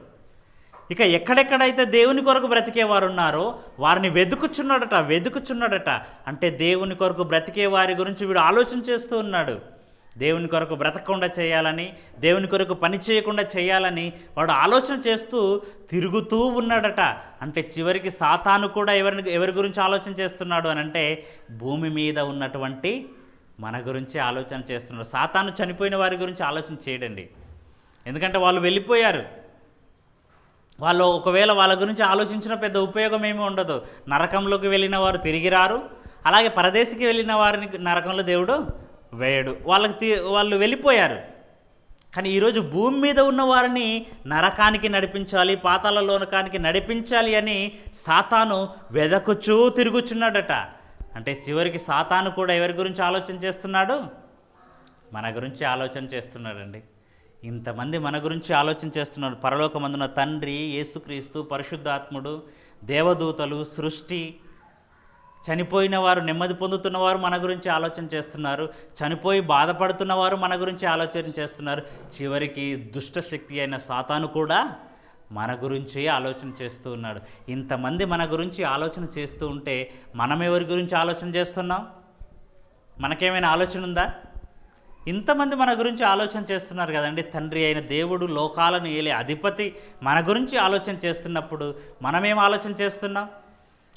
ఇక ఎక్కడెక్కడైతే దేవుని కొరకు బ్రతికేవారు ఉన్నారో వారిని వెతుకుచున్నాడట. అంటే దేవుని కొరకు బ్రతికే వారి గురించి వీడు ఆలోచన చేస్తూ ఉన్నాడు. దేవుని కొరకు బ్రతకకుండా చేయాలని, దేవుని కొరకు పని చేయకుండా చేయాలని వాడు ఆలోచన చేస్తూ తిరుగుతూ ఉన్నాడట. అంటే చివరికి సాతాను కూడా ఎవరి గురించి ఆలోచన చేస్తున్నాడు అని అంటే భూమి మీద ఉన్నటువంటి మన గురించి ఆలోచన చేస్తున్నాడు. సాతాను చనిపోయిన వారి గురించి ఆలోచన చేయడండి. ఎందుకంటే వాళ్ళు వెళ్ళిపోయారు. వాళ్ళు ఒకవేళ వాళ్ళ గురించి ఆలోచించిన పెద్ద ఉపయోగం ఏమీ ఉండదు. నరకంలోకి వెళ్ళిన వారు తిరిగి రారు, అలాగే పరదేశికి వెళ్ళిన వారిని నరకంలో దేవుడు వేయడు. వాళ్ళు వెళ్ళిపోయారు. కానీ ఈరోజు భూమి మీద ఉన్న వారిని నరకానికి నడిపించాలి, పాతాళ లోకానికి నడిపించాలి అని సాతాను వెదకుచూ తిరుగుచున్నాడట. అంటే చివరికి సాతాను కూడా ఎవరి గురించి ఆలోచన చేస్తున్నాడు? మన గురించి ఆలోచన చేస్తున్నాడండి. ఇంతమంది మన గురించి ఆలోచన చేస్తున్నారు. పరలోకమందున తండ్రి, యేసుక్రీస్తు, పరిశుద్ధాత్ముడు, దేవదూతలు, సృష్టి, చనిపోయిన వారు, నెమ్మది పొందుతున్నవారు మన గురించి ఆలోచన చేస్తున్నారు. చనిపోయి బాధపడుతున్నవారు మన గురించి ఆలోచన చేస్తున్నారు. చివరికి దుష్టశక్తి అయిన సాతాను కూడా మన గురించి ఆలోచన చేస్తూ ఉన్నాడు. ఇంతమంది మన గురించి ఆలోచన చేస్తూ ఉంటే మనం ఎవరి గురించి ఆలోచన చేస్తున్నాం? మనకేమైనా ఆలోచన ఉందా? ఇంతమంది మన గురించి ఆలోచన చేస్తున్నారు కదండి. తండ్రి అయిన దేవుడు, లోకాలను ఏలే అధిపతి మన గురించి ఆలోచన చేస్తున్నప్పుడు మనమేం ఆలోచన చేస్తున్నాం?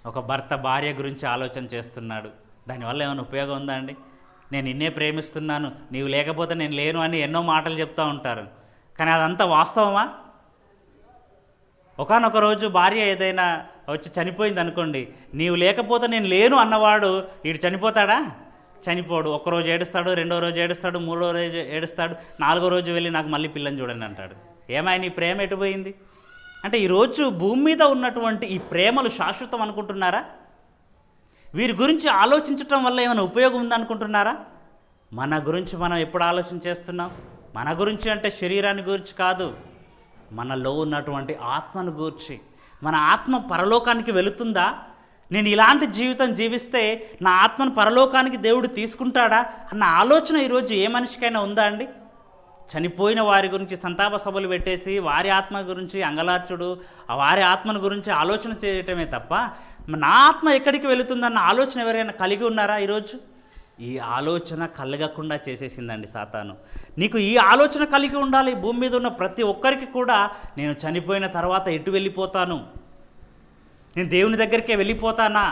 ఒక భర్త భార్య గురించి ఆలోచన చేస్తున్నాడు. దానివల్ల ఏమైనా ఉపయోగం ఉందా అండి? నేను నిన్నే ప్రేమిస్తున్నాను, నీవు లేకపోతే నేను లేను అని ఎన్నో మాటలు చెప్తూ ఉంటారు. కానీ అదంతా వాస్తవమా? ఒకానొక రోజు భార్య ఏదైనా వచ్చి చనిపోయింది అనుకోండి, నీవు లేకపోతే నేను లేను అన్నవాడు వీడు చనిపోతాడా? చనిపోడు. ఒక్కరోజు ఏడుస్తాడు, రెండో రోజు ఏడుస్తాడు, మూడో రోజు ఏడుస్తాడు, నాలుగో రోజు వెళ్ళి నాకు మళ్ళీ పిల్లని చూడండి అంటాడు. ఏమై నీ ప్రేమ ఎటుపోయింది? అంటే ఈరోజు భూమి మీద ఉన్నటువంటి ఈ ప్రేమలు శాశ్వతం అనుకుంటున్నారా? వీరి గురించి ఆలోచించటం వల్ల ఏమైనా ఉపయోగం ఉందనుకుంటున్నారా? మన గురించి మనం ఎప్పుడు ఆలోచన చేస్తున్నాం? మన గురించి అంటే శరీరాన్ని గురించి కాదు, మనలో ఉన్నటువంటి ఆత్మను గురించి. మన ఆత్మ పరలోకానికి వెళుతుందా? నేను ఇలాంటి జీవితం జీవిస్తే నా ఆత్మను పరలోకానికి దేవుడు తీసుకుంటాడా అన్న ఆలోచన ఈరోజు ఏ మనిషికైనా ఉందా అండి? చనిపోయిన వారి గురించి సంతాప సభలు పెట్టేసి వారి ఆత్మ గురించి అంగలార్చుడు, వారి ఆత్మను గురించి ఆలోచన చేయటమే తప్ప నా ఆత్మ ఎక్కడికి వెళుతుందన్న ఆలోచన ఎవరైనా కలిగి ఉన్నారా ఈరోజు? ఈ ఆలోచన కలగకుండా చేసేసిందండి సాతాను. నీకు ఈ ఆలోచన కలిగి ఉండాలి. భూమి మీద ఉన్న ప్రతి ఒక్కరికి కూడా నేను చనిపోయిన తర్వాత ఎటు వెళ్ళిపోతాను, నేను దేవుని దగ్గరికే వెళ్ళిపోతానా?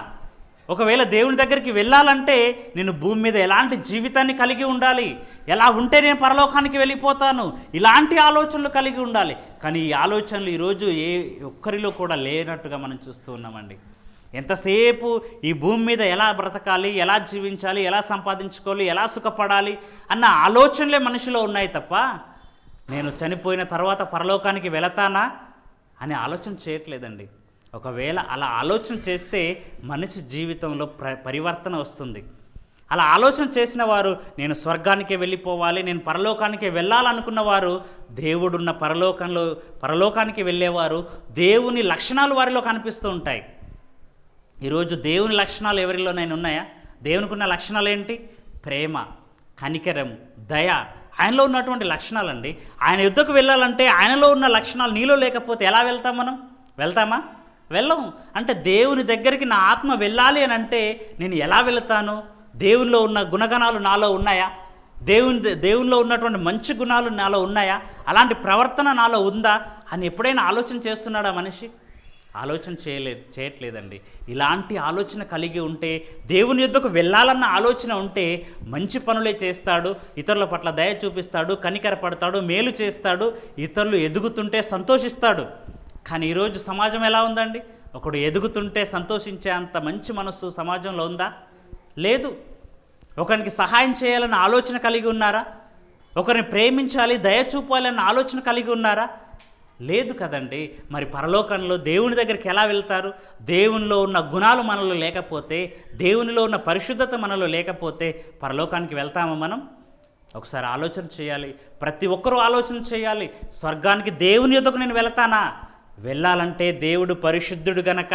ఒకవేళ దేవుని దగ్గరికి వెళ్ళాలంటే నేను భూమి మీద ఎలాంటి జీవితాన్ని కలిగి ఉండాలి, ఎలా ఉంటే నేను పరలోకానికి వెళ్ళిపోతాను, ఇలాంటి ఆలోచనలు కలిగి ఉండాలి. కానీ ఈ ఆలోచనలు ఈరోజు ఏ ఒక్కరిలో కూడా లేనట్టుగా మనం చూస్తూ ఉన్నామండి. ఎంతసేపు ఈ భూమి మీద ఎలా బ్రతకాలి, ఎలా జీవించాలి, ఎలా సంపాదించుకోవాలి, ఎలా సుఖపడాలి అన్న ఆలోచనలే మనిషిలో ఉన్నాయి తప్ప నేను చనిపోయిన తర్వాత పరలోకానికి వెళతానా అనే ఆలోచన చేయట్లేదండి. ఒకవేళ అలా ఆలోచన చేస్తే మనిషి జీవితంలో పరివర్తన వస్తుంది. అలా ఆలోచన చేసిన వారు నేను స్వర్గానికే వెళ్ళిపోవాలి, నేను పరలోకానికి వెళ్ళాలనుకున్న వారు దేవుడున్న పరలోకానికి వెళ్ళేవారు. దేవుని లక్షణాలు వారిలో కనిపిస్తూ ఉంటాయి. ఈరోజు దేవుని లక్షణాలు ఎవరిలోనైనా ఉన్నాయా? దేవునికి ఉన్న లక్షణాలు ఏంటి? ప్రేమ, కనికరం, దయ, ఆయనలో ఉన్నటువంటి లక్షణాలండి. ఆయన యుద్ధకు వెళ్ళాలంటే ఆయనలో ఉన్న లక్షణాలు నీలో లేకపోతే ఎలా వెళ్తాం? మనం వెళ్తామా? వెళ్ళము. అంటే దేవుని దగ్గరికి నా ఆత్మ వెళ్ళాలి అని అంటే నేను ఎలా వెళతాను? దేవునిలో ఉన్న గుణగణాలు నాలో ఉన్నాయా? దేవునిలో ఉన్నటువంటి మంచి గుణాలు నాలో ఉన్నాయా? అలాంటి ప్రవర్తన నాలో ఉందా అని ఎప్పుడైనా ఆలోచన చేస్తున్నాడా మనిషి? ఆలోచన చేయట్లేదండి. ఇలాంటి ఆలోచన కలిగి ఉంటే, దేవుని యొద్దకు వెళ్ళాలన్న ఆలోచన ఉంటే మంచి పనులే చేస్తాడు, ఇతరుల పట్ల దయ చూపిస్తాడు, కనికరపడతాడు, మేలు చేస్తాడు, ఇతరులు ఎదుగుతుంటే సంతోషిస్తాడు. కానీ ఈరోజు సమాజం ఎలా ఉందండి? ఒకడు ఎదుగుతుంటే సంతోషించే అంత మంచి మనస్సు సమాజంలో ఉందా? లేదు. ఒకరికి సహాయం చేయాలన్న ఆలోచన కలిగి ఉన్నారా? ఒకరిని ప్రేమించాలి, దయ చూపాలన్న ఆలోచన కలిగి ఉన్నారా? లేదు కదండి. మరి పరలోకంలో దేవుని దగ్గరికి ఎలా వెళ్తారు? దేవునిలో ఉన్న గుణాలు మనలో లేకపోతే, దేవునిలో ఉన్న పరిశుద్ధత మనలో లేకపోతే పరలోకానికి వెళ్తామా మనం? ఒకసారి ఆలోచన చేయాలి. ప్రతి ఒక్కరూ ఆలోచన చేయాలి. స్వర్గానికి దేవుని యొద్దకు నేను వెళతానా? వెళ్ళాలంటే దేవుడు పరిశుద్ధుడు గనక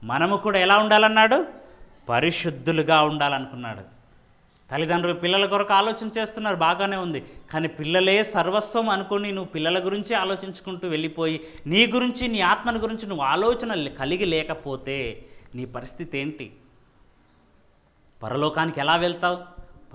మనము కూడా ఎలా ఉండాలన్నాడు? పరిశుద్ధులుగా ఉండాలనుకున్నాడు. తల్లిదండ్రులు పిల్లల కొరకు ఆలోచన చేస్తున్నారు, బాగానే ఉంది. కానీ పిల్లలే సర్వస్వం అనుకుని నువ్వు పిల్లల గురించి ఆలోచించుకుంటూ వెళ్ళిపోయి నీ గురించి, నీ ఆత్మని గురించి నువ్వు ఆలోచన కలిగి లేకపోతే నీ పరిస్థితి ఏంటి? పరలోకానికి ఎలా వెళ్తావు?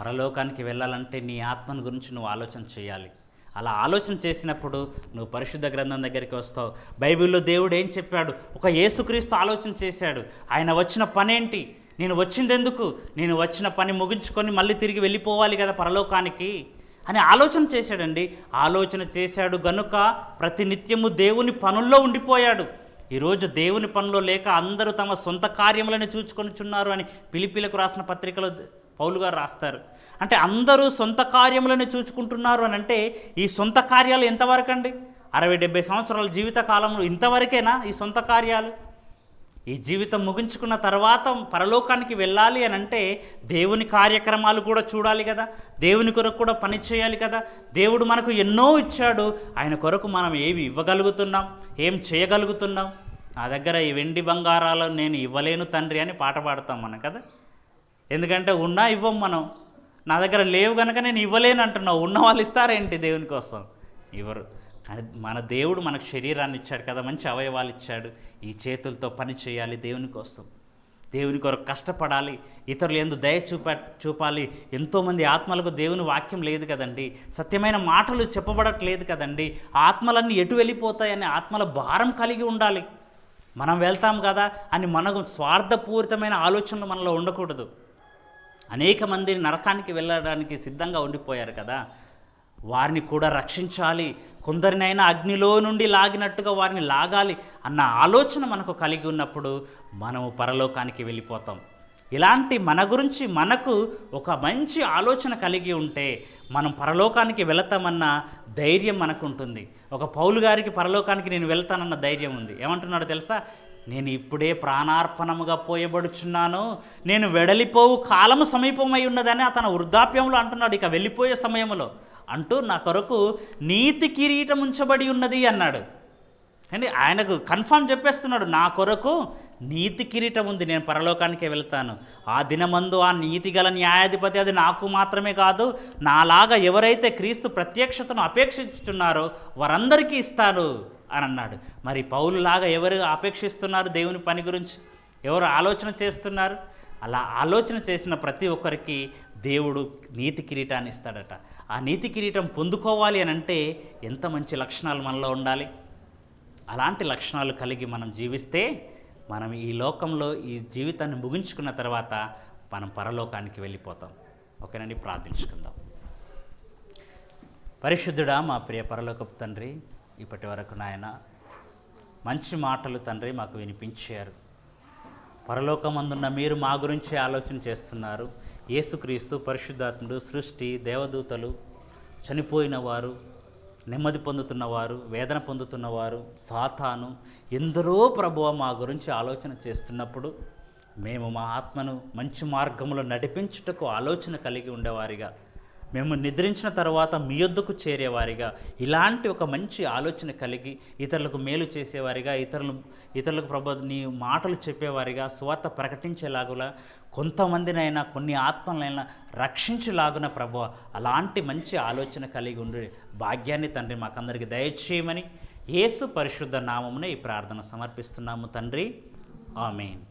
పరలోకానికి వెళ్ళాలంటే నీ ఆత్మని గురించి నువ్వు ఆలోచన చేయాలి. అలా ఆలోచన చేసినప్పుడు నువ్వు పరిశుద్ధ గ్రంథం దగ్గరికి వస్తావు. బైబిల్లో దేవుడు ఏం చెప్పాడు? ఒక యేసుక్రీస్తు ఆలోచన చేశాడు. ఆయన వచ్చిన పనేంటి? నేను వచ్చింది ఎందుకు? నేను వచ్చిన పని ముగించుకొని మళ్ళీ తిరిగి వెళ్ళిపోవాలి కదా పరలోకానికి. అని ఆలోచన చేశాడండి. ఆలోచన చేశాడు గనుక ప్రతినిత్యము దేవుని పనుల్లో ఉండిపోయాడు. ఈరోజు దేవుని పనిలో లేక అందరూ తమ సొంత కార్యములను చూచుకొనిచున్నారు అని ఫిలిప్పీలకు రాసిన పత్రికలో పౌలు గారు రాస్తారు. అంటే అందరూ సొంత కార్యములను చూచుకుంటున్నారు అని అంటే ఈ సొంత కార్యాలు ఎంతవరకు అండి? 60-70 సంవత్సరాల జీవిత కాలంలో ఇంతవరకేనా ఈ సొంత కార్యాలు? ఈ జీవితం ముగించుకున్న తర్వాత పరలోకానికి వెళ్ళాలి అని అంటే దేవుని కార్యక్రమాలు కూడా చూడాలి కదా, దేవుని కొరకు కూడా పని చేయాలి కదా. దేవుడు మనకు ఎన్నో ఇచ్చాడు, ఆయన కొరకు మనం ఏవి ఇవ్వగలుగుతున్నాం, ఏం చేయగలుగుతున్నాం? నా దగ్గర ఈ వెండి బంగారాలు నేను ఇవ్వలేను తండ్రి అని పాట పాడతాం మనం కదా. ఎందుకంటే ఉన్నా ఇవ్వం మనం. నా దగ్గర లేవు కనుక నేను ఇవ్వలేను అంటున్నావు. ఉన్న వాళ్ళు ఇస్తారేంటి దేవుని కోసం? ఇవ్వరు. కానీ మన దేవుడు మనకు శరీరాన్ని ఇచ్చాడు కదా, మంచి అవయవాలు ఇచ్చాడు. ఈ చేతులతో పని చేయాలి దేవుని కోసం, దేవుని కొరకు కష్టపడాలి, ఇతరులు ఎందు దయ చూపాలి. ఎంతోమంది ఆత్మలకు దేవుని వాక్యం లేదు కదండి, సత్యమైన మాటలు చెప్పబడట్లేదు కదండి. ఆత్మలన్నీ ఎటు వెళ్ళిపోతాయని ఆత్మల భారం కలిగి ఉండాలి. మనం వెళ్తాం కదా అని మనకు స్వార్థపూరితమైన ఆలోచనలు మనలో ఉండకూడదు. అనేక మందిని నరకానికి వెళ్ళడానికి సిద్ధంగా ఉండిపోయారు కదా, వారిని కూడా రక్షించాలి, కొందరినైనా అగ్నిలో నుండి లాగినట్టుగా వారిని లాగాలి అన్న ఆలోచన మనకు కలిగి ఉన్నప్పుడు మనము పరలోకానికి వెళ్ళిపోతాం. ఇలాంటి మన గురించి మనకు ఒక మంచి ఆలోచన కలిగి ఉంటే మనం పరలోకానికి వెళతామన్న ధైర్యం మనకు ఉంటుంది. ఒక పౌలు గారికి పరలోకానికి నేను వెళ్తానన్న ధైర్యం ఉంది. ఏమంటున్నాడు తెలుసా? నేను ఇప్పుడే ప్రాణార్పణముగా పోయబడుచున్నాను, నేను వెడలిపోవు కాలము సమీపమై ఉన్నదని అతను వృద్ధాప్యంలో అంటున్నాడు. ఇక వెళ్ళిపోయే సమయంలో అంటూ నా కొరకు నీతి కిరీటం ఉంచబడి ఉన్నది అన్నాడు. అంటే ఆయనకు కన్ఫామ్ చెప్పేస్తున్నాడు, నా కొరకు నీతి కిరీటం ఉంది, నేను పరలోకానికే వెళ్తాను. ఆ దినమందు ఆ నీతి గల న్యాయాధిపతి అది నాకు మాత్రమే కాదు, నాలాగా ఎవరైతే క్రీస్తు ప్రత్యక్షతను అపేక్షించుతున్నారో వారందరికీ ఇస్తాను అని అన్నాడు. మరి పౌలులాగా ఎవరు అపేక్షిస్తున్నారు దేవుని పని గురించి? ఎవరు ఆలోచన చేస్తున్నారు? అలా ఆలోచన చేసిన ప్రతి ఒక్కరికి దేవుడు నీతి కిరీటాన్ని ఇస్తాడట. ఆ నీతి కిరీటం పొందుకోవాలి అని అంటే ఎంత మంచి లక్షణాలు మనలో ఉండాలి. అలాంటి లక్షణాలు కలిగి మనం జీవిస్తే మనం ఈ లోకంలో ఈ జీవితాన్ని ముగించుకున్న తర్వాత మనం పరలోకానికి వెళ్ళిపోతాం. ఓకేనండి, ప్రార్థించుకుందాం. పరిశుద్ధుడా, మా ప్రియ పరలోకపు తండ్రి, ఇప్పటి వరకు నాయన మంచి మాటలు తండ్రి మాకు వినిపించారు. పరలోకమందున్న మీరు మా గురించి ఆలోచన చేస్తున్నారు. యేసుక్రీస్తు, పరిశుద్ధాత్ముడు, సృష్టి, దేవదూతలు, చనిపోయిన వారు, నెమ్మది పొందుతున్నవారు, వేదన పొందుతున్నవారు, సాతాను, ఎందరో ప్రభువా మా గురించి ఆలోచన చేస్తున్నప్పుడు మేము మా ఆత్మను మంచి మార్గంలో నడిపించుటకు ఆలోచన కలిగి ఉండేవారిగా, మేము నిద్రించిన తర్వాత మీ యొద్దకు చేరేవారిగా, ఇలాంటి ఒక మంచి ఆలోచన కలిగి ఇతరులకు మేలు చేసేవారిగా, ఇతరులకు ప్రభు నీ మాటలు చెప్పేవారిగా, సువార్త ప్రకటించేలాగులా, కొంతమందినైనా కొన్ని ఆత్మలైనా రక్షించేలాగున ప్రభు అలాంటి మంచి ఆలోచన కలిగి ఉండే భాగ్యాన్ని తండ్రి మాకందరికీ దయచేయమని యేసు పరిశుద్ధ నామమున ఈ ప్రార్థన సమర్పిస్తున్నాము తండ్రి. ఆమేన్.